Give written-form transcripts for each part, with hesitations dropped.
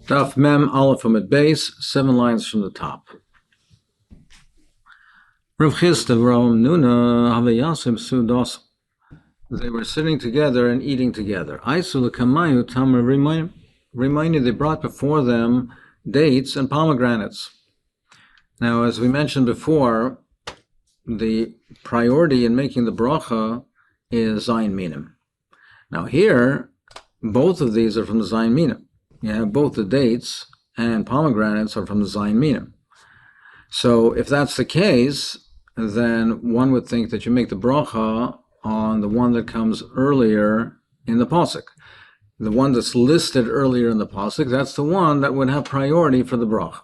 Daf Mem Aleph from at base, 7 lines from the top. Rav Chisda Ram Nuna Havayasim Sudos. They were sitting together and eating together. Aisul Kamayu Tamar reminded they brought before them dates and pomegranates. Now, as we mentioned before, the priority in making the bracha is Zayin Minim. Now here, both of these are from the Zayin Minim. You have both the dates and pomegranates are from the Zayin Minim. So if that's the case, then one would think that you make the bracha on the one that comes earlier in the pasuk. The one that's listed earlier in the pasuk, that's the one that would have priority for the bracha.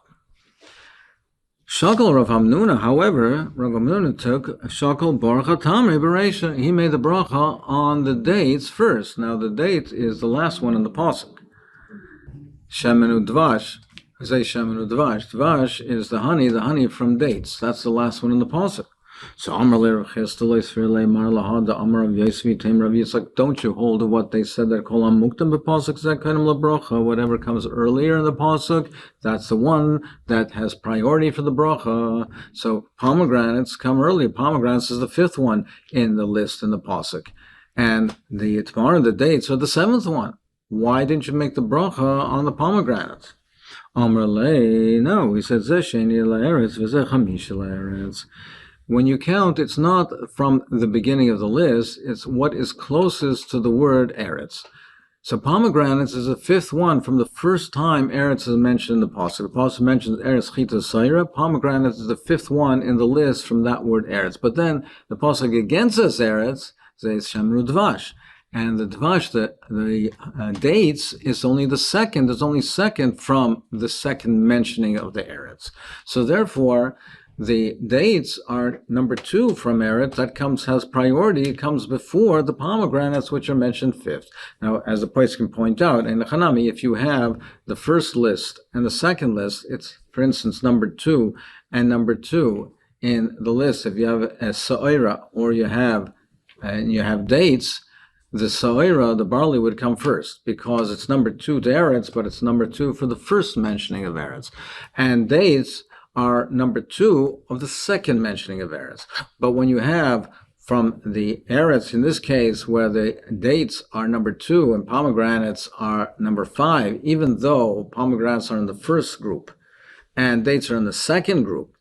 Shakal Rav Hamnuna, however, Rav Hamnuna took Shakal Baruch Tamri Bereisha. He made the bracha on the dates first. Now the date is the last one in the pasuk. Shemenu Dvash. I say Shemenu Dvash. Dvash is the honey from dates. That's the last one in the pasuk. So Amar Le Chestalei Sfirle Mar Lahad the Amar of Yesvi Taim Rav Yitzchak. Don't you hold to what they said that Kol Muktam B'Pasuk Zekanim LaBracha? Whatever comes earlier in the pasuk, that's the one that has priority for the bracha. So pomegranates come earlier. Pomegranates is the 5th one in the list in the pasuk, and the Tamar, the dates, are the 7th one. Why didn't you make the bracha on the pomegranates? Amar Le, no, he said Zesheni La'eretz V'Zeh Chamish La'eretz. When you count, it's not from the beginning of the list, it's what is closest to the word Eretz. So pomegranates is the 5th one from the first time Eretz is mentioned in the pasuk. The pasuk mentions Eretz Chita Saira. Pomegranates is the 5th one in the list from that word Eretz. But then the pasuk again says Eretz, says Shemru Dvash. And the Dvash, the dates, is only the second. It's only second from the second mentioning of the Eretz. So therefore, the dates are number 2 from Eretz. That has priority. It comes before the pomegranates, which are mentioned 5th. Now, as the place can point out, in the Hanami, if you have the first list and the second list, it's, for instance, number 2 and number 2 in the list. If you have a Sa'ira or you have dates, the Sa'ira, the barley, would come first because it's number 2 to Eretz, but it's number 2 for the first mentioning of Eretz. And dates are number 2 of the second mentioning of Eretz. But when you have from the Eretz, in this case, where the dates are number 2 and pomegranates are number 5, even though pomegranates are in the first group and dates are in the second group,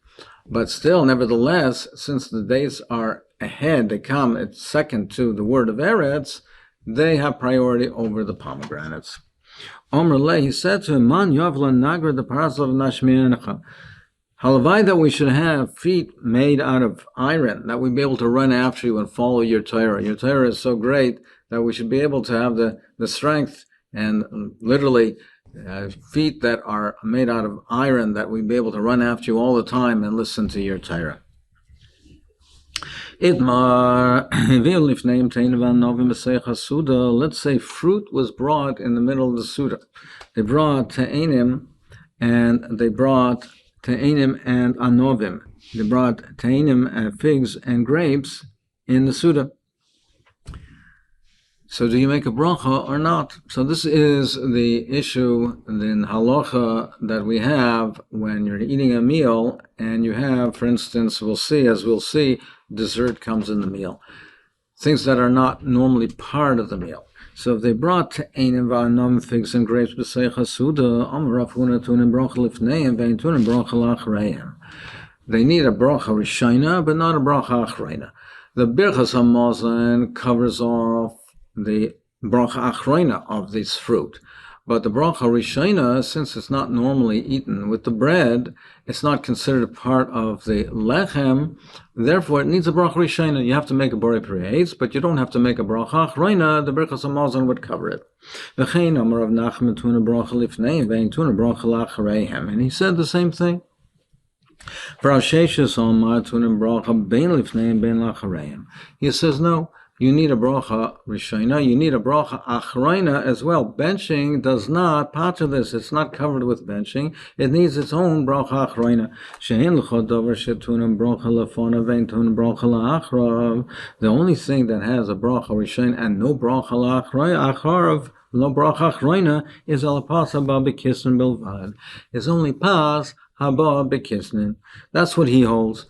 but still, nevertheless, since the dates are ahead, they come at second to the word of Eretz, they have priority over the pomegranates. Omer Le, he said to him, Man Yavla Nagra the Paraslav Nashmianecha. Halavai that we should have feet made out of iron, that we'd be able to run after you and follow your Torah. Your Torah is so great that we should be able to have the strength and literally feet that are made out of iron, that we'd be able to run after you all the time and listen to your Torah. Let's say fruit was brought in the middle of the Suda. They brought Te'enim and they brought Te'enim and Anovim. They brought Te'enim, figs and grapes in the Suda. So do you make a bracha or not? So this is the issue in halacha that we have when you're eating a meal and you have, for instance, we'll see, dessert comes in the meal. Things that are not normally part of the meal. So if they brought Te'enim v'anom, figs and grapes b'seicha suda, amar Rafuna tunim bracha lifneihem ve'intunim bracha la'achreihem. They need a bracha rishayna, but not a bracha achreina. The birchas hamazon covers off the bracha achreina of this fruit. But the bracha rishayna, since it's not normally eaten with the bread, it's not considered part of the lechem, therefore it needs a bracha rishayna. You have to make a borei pri, but you don't have to make a bracha achreina. The birchas hamazon would cover it. V'chein amar Rav Nachman tuna bracha lifnei ve'in tuna bracha la'achareihem. And he said the same thing. He says, no, you need a bracha rishayna, you need a bracha achreina as well. Benching does not pater this, it's not covered with benching, it needs its own bracha achreina. The only thing that has a bracha rishayna and no bracha acharav Lo bracha achroina is al pas haba bekisnin bilvad. It's only pas haba bekisnin. That's what he holds.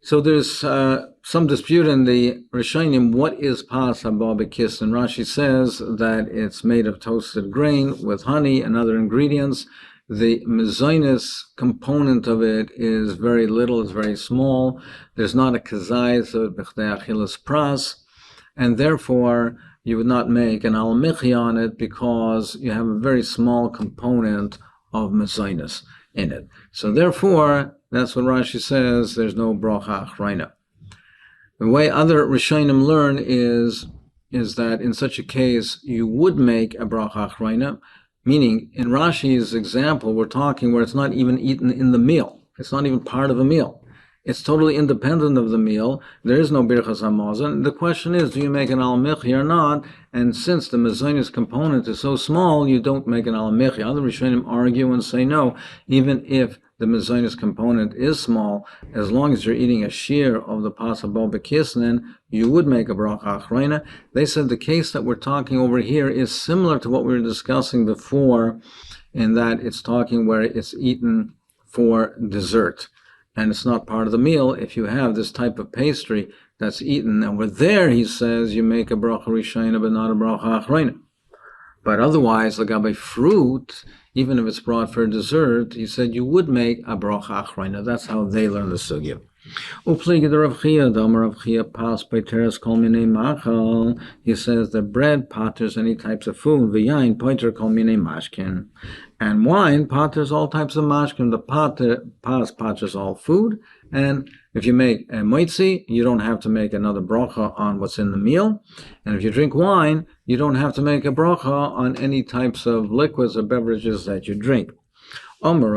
So there's some dispute in the Rishonim. What is pas haba bekisnin? Rashi says that it's made of toasted grain with honey and other ingredients. The mezainis component of it is very little, it's very small. There's not a kazayis of b'chdei achilas pras, and therefore you would not make an al-michi on it because you have a very small component of mezainis in it. So therefore, that's what Rashi says, there's no bracha achreina. The way other Rishonim learn is that in such a case, you would make a bracha achreina. Meaning, in Rashi's example, we're talking where it's not even eaten in the meal. It's not even part of a meal. It's totally independent of the meal. There is no birchas hamazon. The question is, do you make an al-michi or not? And since the mezainis component is so small, you don't make an al-michi. Other Rishonim argue and say no, even if the mezainis component is small, as long as you're eating a shear of the pas haba bekisnin, you would make a bracha achreina. They said the case that we're talking over here is similar to what we were discussing before, in that it's talking where it's eaten for dessert, and it's not part of the meal. If you have this type of pastry that's eaten, and we're there, he says, you make a bracha rishayna, but not a bracha achreina. But otherwise, lagabe fruit, even if it's brought for dessert, he said you would make a bracha achreina. That's how they learn the sugya. Upligi the Rav Chia, the Amar Rav Chia pas paiteres kol minei machal. He says that bread patters any types of food. V'yain paiter kol minei mashkin. And wine patters all types of mashkin. The pas patters all food. And if you make a moitzi, you don't have to make another bracha on what's in the meal. And if you drink wine, you don't have to make a bracha on any types of liquids or beverages that you drink. So now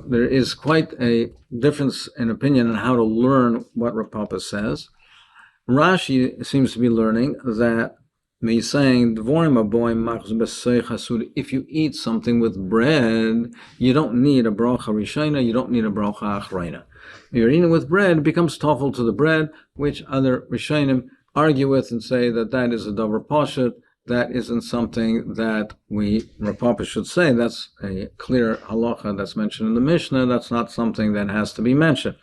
there is quite a difference in opinion on how to learn what Rav Papa says. Rashi seems to be learning that he's saying if you eat something with bread, you don't need a bracha rishayna, you don't need a bracha achreina. If you're eating with bread, it becomes toffel to the bread, which other Rishonim argue with and say that that is a davar pashut. That isn't something that Rav Papa should say. That's a clear halacha that's mentioned in the Mishnah. That's not something that has to be mentioned.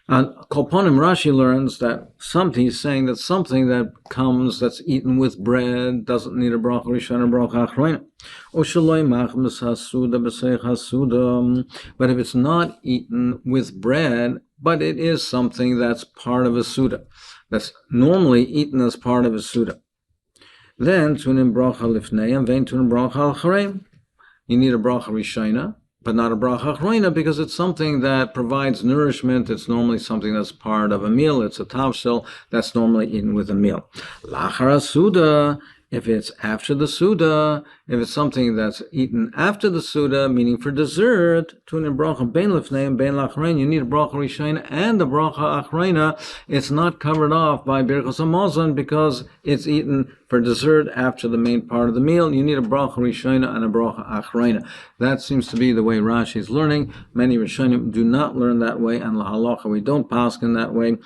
And Kolponim Rashi learns that he's saying that something that comes, that's eaten with bread, doesn't need a bracha rishon or bracha achreina. But if it's not eaten with bread, but it is something that's part of a suda, that's normally eaten as part of a suda, then tunim bracha lifnei and vein tunim bracha achrein. You need a bracha rishona, but not a bracha achreina, because it's something that provides nourishment. It's normally something that's part of a meal. It's a tavshel that's normally eaten with a meal. Lachar suda, if it's after the suda, if it's something that's eaten after the suda, meaning for dessert, tunim bracha bein lifnei and bein lachrein, you need a bracha rishona and a bracha achreina. It's not covered off by birchas hamazon because it's eaten for dessert after the main part of the meal. You need a bracha rishona and a bracha achreina. That seems to be the way Rashi is learning. Many Rishonim do not learn that way, and lahalacha we don't paskin that way.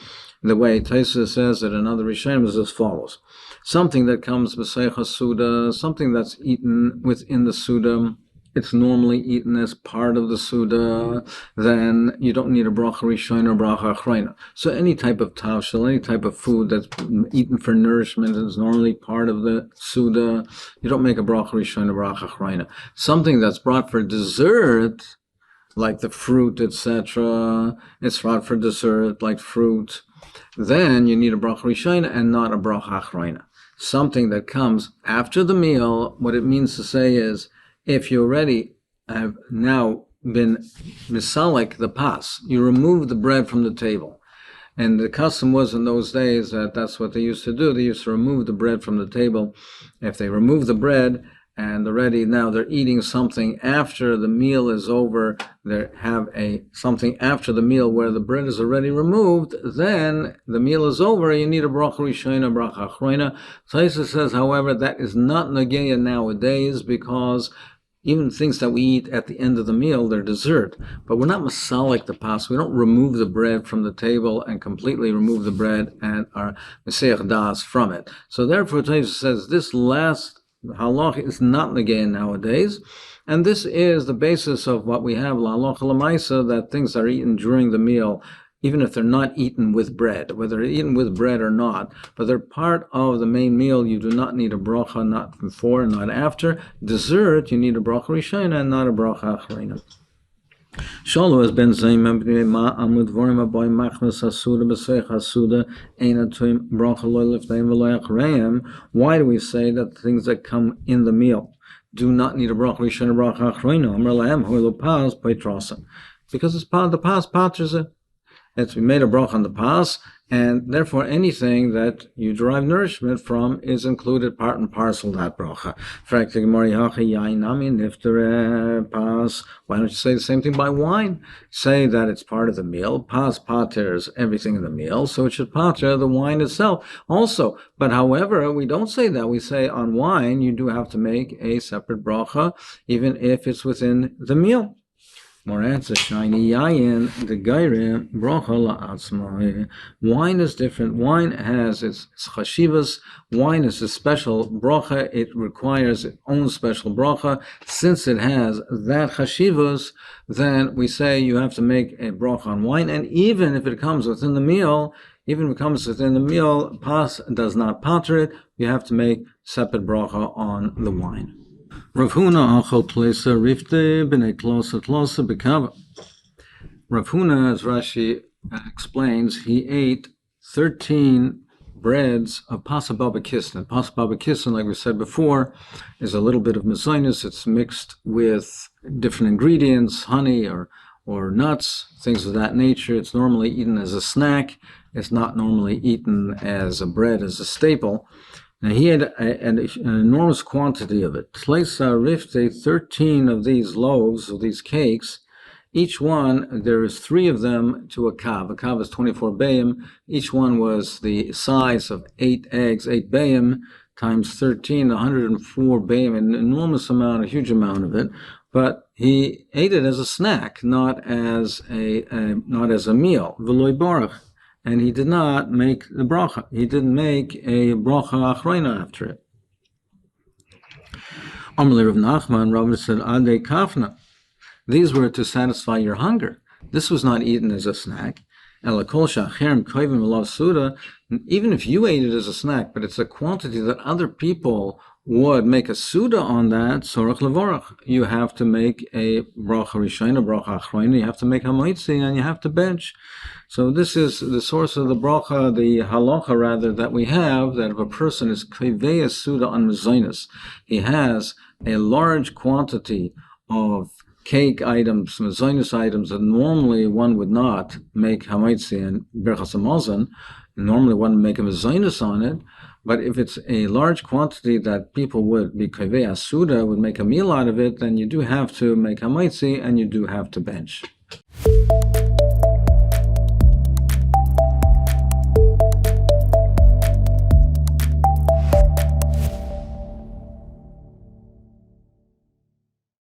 The way Taisa says that another Rishonim is as follows: something that comes b'seicha suda, something that's eaten within the suda, it's normally eaten as part of the suda, then you don't need a bracha rishon or bracha achreina. So any type of tavshel, any type of food that's eaten for nourishment is normally part of the suda, you don't make a bracha rishon or bracha achreina. Something that's brought for dessert, like the fruit, etc., it's brought for dessert, like fruit, then you need a bracha rishon and not a bracha achreina. Something that comes after the meal, what it means to say is, if you already have now been misalik the pas, you remove the bread from the table. And the custom was in those days that that's what they used to do. They used to remove the bread from the table. If they remove the bread and already now they're eating something after the meal is over, they have something after the meal where the bread is already removed, then the meal is over, you need a bracha rishona, bracha achreina. Taisa says, however, that is not nageya nowadays because even things that we eat at the end of the meal, they're dessert. But we're not masalik the pas. We don't remove the bread from the table and completely remove the bread and our Masechet das from it. So therefore, Tosfos says this last halach is not negain nowadays. And this is the basis of what we have, la halacha l'maisa, that things are eaten during the meal, even if they're not eaten with bread, whether they're eaten with bread or not, but they're part of the main meal. You do not need a bracha, not before, not after. Dessert, you need a bracha rishona and not a bracha achrona. Shalu has been saying, ma amud vorim aboy machmas hasuda b'seich hasuda eina tuim bracha loy lifneim v'loy achreim. Why do we say that things that come in the meal do not need a bracha rishona, bracha achrona? Amar lahem hoilu pas peitrosa, because it's part of the pas paters it. It's we made a bracha on the pas, and therefore anything that you derive nourishment from is included part and parcel of that bracha. Why don't you say the same thing by wine? Say that it's part of the meal. Pas paters everything in the meal, so it should pater the wine itself also. But however, we don't say that. We say on wine you do have to make a separate bracha, even if it's within the meal. Moratza shiny yayin the gaire bracha la'atzma. Wine is different. Wine has its chashivas. Wine is a special bracha. It requires its own special bracha. Since it has that chashivas, then we say you have to make a bracha on wine. And even if it comes within the meal, pas does not pater it. You have to make separate bracha on the wine. Rav Huna achol klesa rifte b'nei klosa bekava. Rav Huna, as Rashi explains, he ate 13 breads of pasa baba kisnin. Pasa baba kisnin, like we said before, is a little bit of mezainis. It's mixed with different ingredients, honey or nuts, things of that nature. It's normally eaten as a snack. It's not normally eaten as a bread, as a staple. Now he had an enormous quantity of it. Tleisa rifte, 13 of these loaves, of these cakes. Each one, there is 3 of them to a kav. A kav is 24 bayim. Each one was the size of 8 eggs, 8 bayim, times 13, 104 bayim, an enormous amount, a huge amount of it. But he ate it as a snack, not as a meal. V'loy barach. And he did not make the bracha. He didn't make a bracha achrona after it. Amalei Rav Nachman, Rav said, Adei kafna. These were to satisfy your hunger. This was not eaten as a snack. Even if you ate it as a snack, but it's a quantity that other people would make a suda on that, sorach levorach. You have to make a bracha rishon, a bracha achrona. You have to make hamoitzi, and you have to bench. So this is the source of the bracha, the halacha rather, that we have, that if a person is kaveh suda on mezainis, he has a large quantity of cake items, mezainis items that normally one would not make hamoitzi and berachas hamazon. Normally one would make a mezainis on it. But if it's a large quantity that people would be kaveh suda, would make a meal out of it, then you do have to make hamoitzi and you do have to bench.